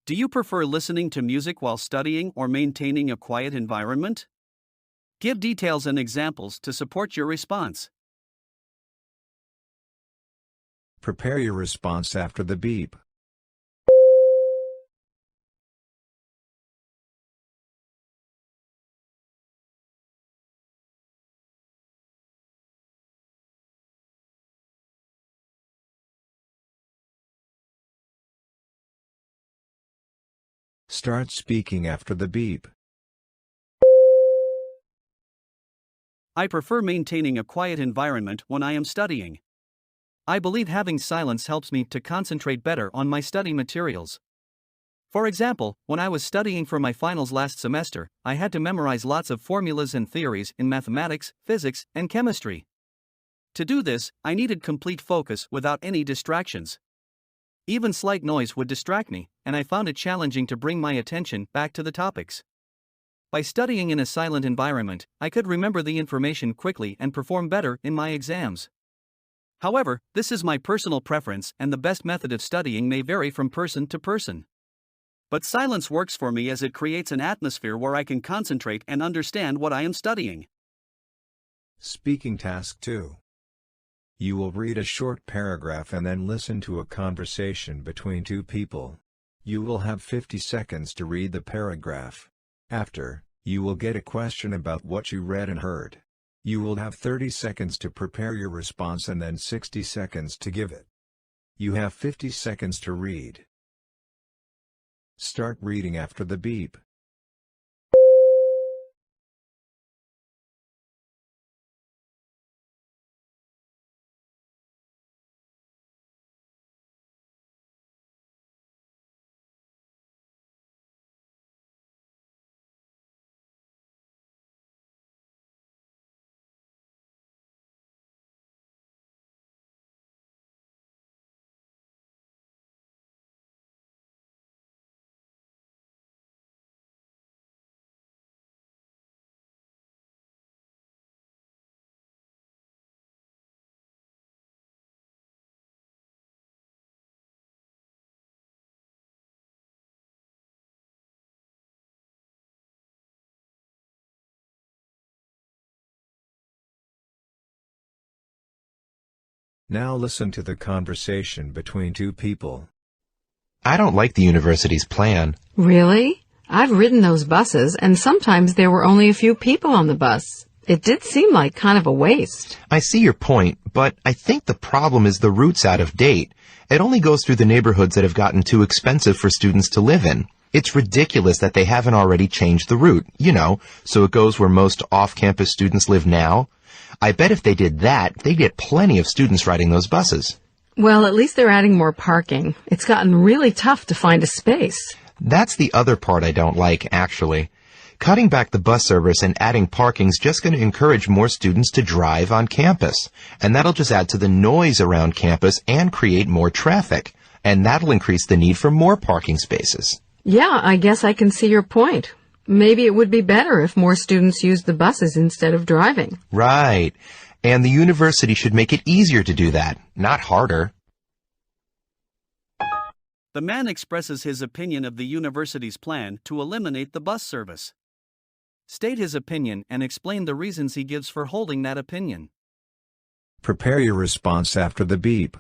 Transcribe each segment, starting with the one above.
Do you prefer listening to music while studying or maintaining a quiet environment? Give details and examples to support your response. Prepare your response after the beep. Start speaking after the beep. I prefer maintaining a quiet environment when I am studying. I believe having silence helps me to concentrate better on my study materials. For example, when I was studying for my finals last semester, I had to memorize lots of formulas and theories in mathematics, physics, and chemistry. To do this, I needed complete focus without any distractions. Even slight noise would distract me, and I found it challenging to bring my attention back to the topics. By studying in a silent environment, I could remember the information quickly and perform better in my exams. However, this is my personal preference, and the best method of studying may vary from person to person. But silence works for me as it creates an atmosphere where I can concentrate and understand what I am studying. Speaking task 2. You will read a short paragraph and then listen to a conversation between two people. You will have 50 seconds to read the paragraph. After, you will get a question about what you read and heard. You will have 30 seconds to prepare your response and then 60 seconds to give it. You have 50 seconds to read. Start reading after the beep. Now listen to the conversation between two people. I don't like the university's plan. Really? I've ridden those buses, and sometimes there were only a few people on the bus. It did seem like kind of a waste. I see your point, but I think the problem is the route's out of date. It only goes through the neighborhoods that have gotten too expensive for students to live in. It's ridiculous that they haven't already changed the route, so it goes where most off-campus students live now. I bet if they did that, they'd get plenty of students riding those buses. Well, at least they're adding more parking. It's gotten really tough to find a space. That's the other part I don't like, actually. Cutting back the bus service and adding parking's just going to encourage more students to drive on campus. And that'll just add to the noise around campus and create more traffic. And that'll increase the need for more parking spaces. Yeah, I guess I can see your point. Maybe it would be better if more students used the buses instead of driving. Right. And the university should make it easier to do that, not harder. The man expresses his opinion of the university's plan to eliminate the bus service. State his opinion and explain the reasons he gives for holding that opinion. Prepare your response after the beep.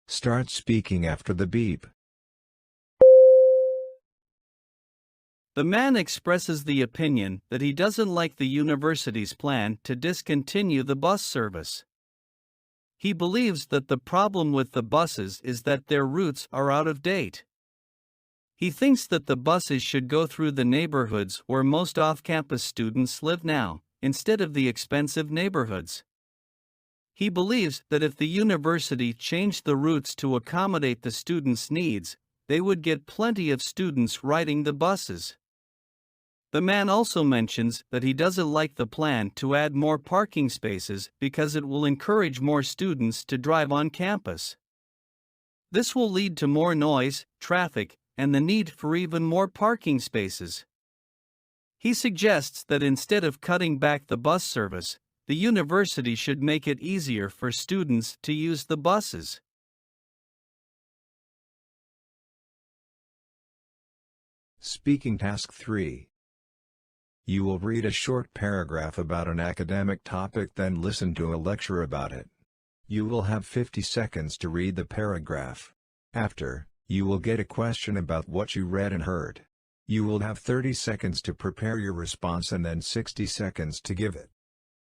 Start speaking after the beep. The man expresses the opinion that he doesn't like the university's plan to discontinue the bus service. He believes that the problem with the buses is that their routes are out of date. He thinks that the buses should go through the neighborhoods where most off-campus students live now, instead of the expensive neighborhoods. He believes that if the university changed the routes to accommodate the students' needs, they would get plenty of students riding the buses. The man also mentions that he doesn't like the plan to add more parking spaces because it will encourage more students to drive on campus. This will lead to more noise, traffic, and the need for even more parking spaces. He suggests that instead of cutting back the bus service, the university should make it easier for students to use the buses. Speaking Task 3. You will read a short paragraph about an academic topic, then listen to a lecture about it. You will have 50 seconds to read the paragraph. After, you will get a question about what you read and heard. You will have 30 seconds to prepare your response and then 60 seconds to give it.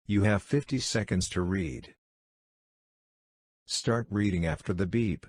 You have 50 seconds to read. Start reading after the beep.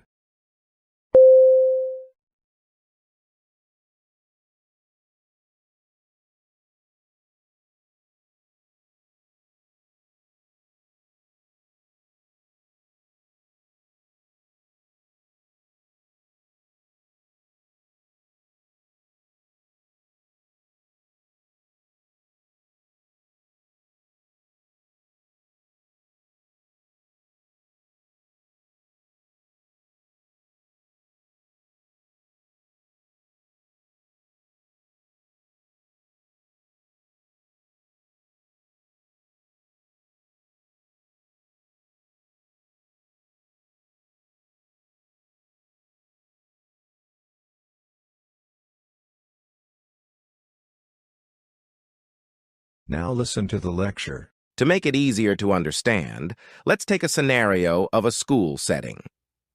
Now listen to the lecture. To make it easier to understand, let's take a scenario of a school setting.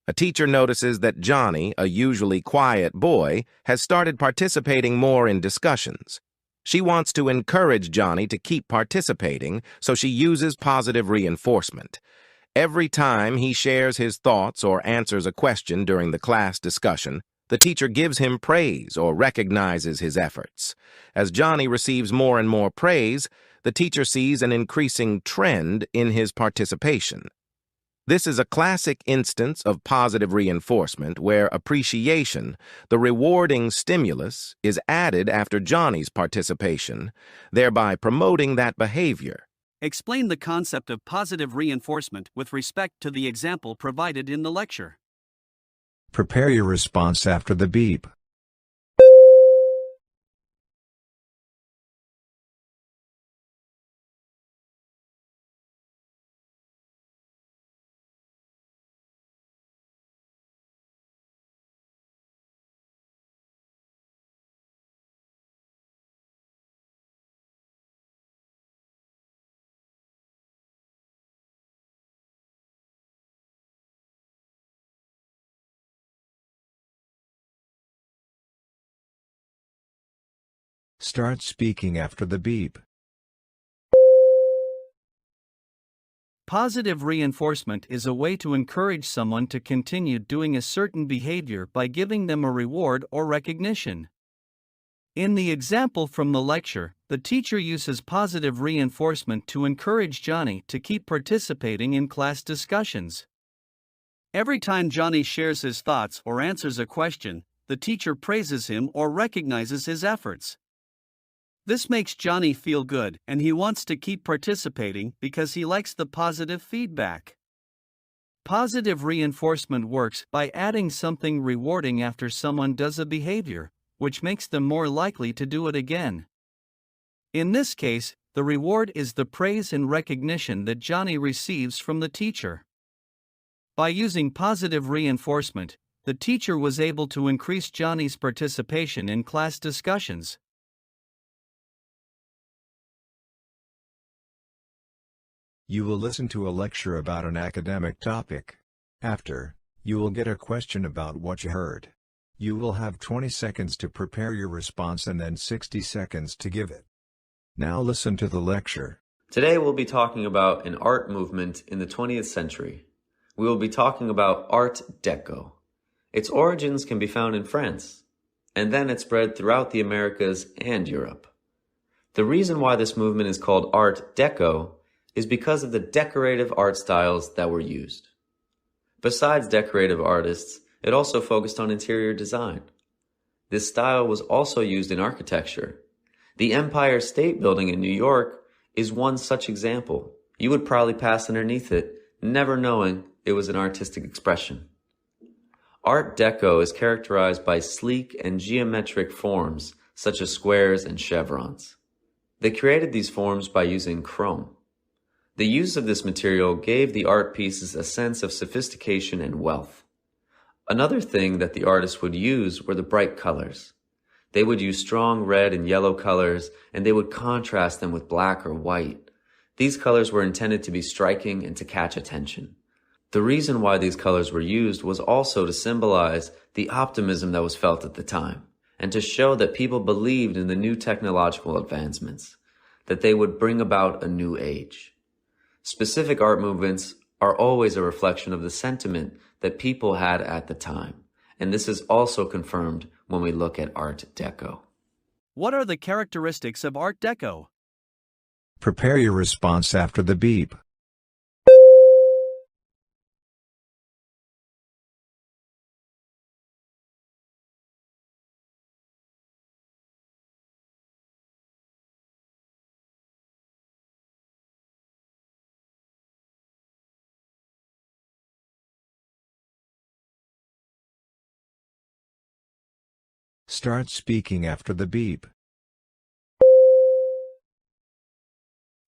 A teacher notices that Johnny, a usually quiet boy, has started participating more in discussions. She wants to encourage Johnny to keep participating, so she uses positive reinforcement. Every time he shares his thoughts or answers a question during the class discussion, the teacher gives him praise or recognizes his efforts. As Johnny receives more and more praise, the teacher sees an increasing trend in his participation. This is a classic instance of positive reinforcement where appreciation, the rewarding stimulus, is added after Johnny's participation, thereby promoting that behavior. Explain the concept of positive reinforcement with respect to the example provided in the lecture. Prepare your response after the beep. Start speaking after the beep. Positive reinforcement is a way to encourage someone to continue doing a certain behavior by giving them a reward or recognition. In the example from the lecture, the teacher uses positive reinforcement to encourage Johnny to keep participating in class discussions. Every time Johnny shares his thoughts or answers a question, the teacher praises him or recognizes his efforts. This makes Johnny feel good, and he wants to keep participating because he likes the positive feedback. Positive reinforcement works by adding something rewarding after someone does a behavior, which makes them more likely to do it again. In this case, the reward is the praise and recognition that Johnny receives from the teacher. By using positive reinforcement, the teacher was able to increase Johnny's participation in class discussions. You will listen to a lecture about an academic topic. After, you will get a question about what you heard. You will have 20 seconds to prepare your response and then 60 seconds to give it. Now listen to the lecture. Today we'll be talking about an art movement in the 20th century. We will be talking about Art Deco. Its origins can be found in France, and then it spread throughout the Americas and Europe. The reason why this movement is called Art Deco is because of the decorative art styles that were used. Besides decorative artists, it also focused on interior design. This style was also used in architecture. The Empire State Building in New York is one such example. You would probably pass underneath it, never knowing it was an artistic expression. Art Deco is characterized by sleek and geometric forms such as squares and chevrons. They created these forms by using chrome. The use of this material gave the art pieces a sense of sophistication and wealth. Another thing that the artists would use were the bright colors. They would use strong red and yellow colors, and they would contrast them with black or white. These colors were intended to be striking and to catch attention. The reason why these colors were used was also to symbolize the optimism that was felt at the time, and to show that people believed in the new technological advancements, that they would bring about a new age. Specific art movements are always a reflection of the sentiment that people had at the time, and this is also confirmed when we look at Art Deco. What are the characteristics of Art Deco? Prepare your response after the beep. Start speaking after the beep.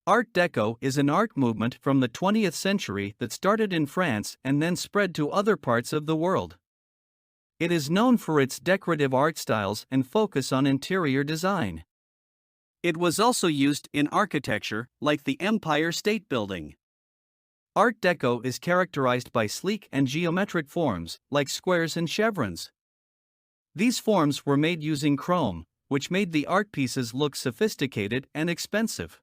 Art Deco is an art movement from the 20th century that started in France and then spread to other parts of the world. It is known for its decorative art styles and focus on interior design. It was also used in architecture, like the Empire State Building. Art Deco is characterized by sleek and geometric forms, like squares and chevrons. These forms were made using chrome, which made the art pieces look sophisticated and expensive.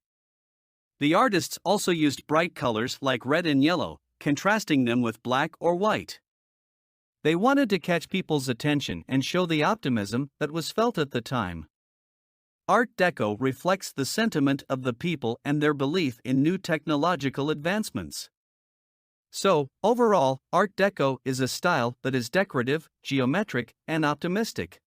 The artists also used bright colors like red and yellow, contrasting them with black or white. They wanted to catch people's attention and show the optimism that was felt at the time. Art Deco reflects the sentiment of the people and their belief in new technological advancements. So, overall, Art Deco is a style that is decorative, geometric, and optimistic.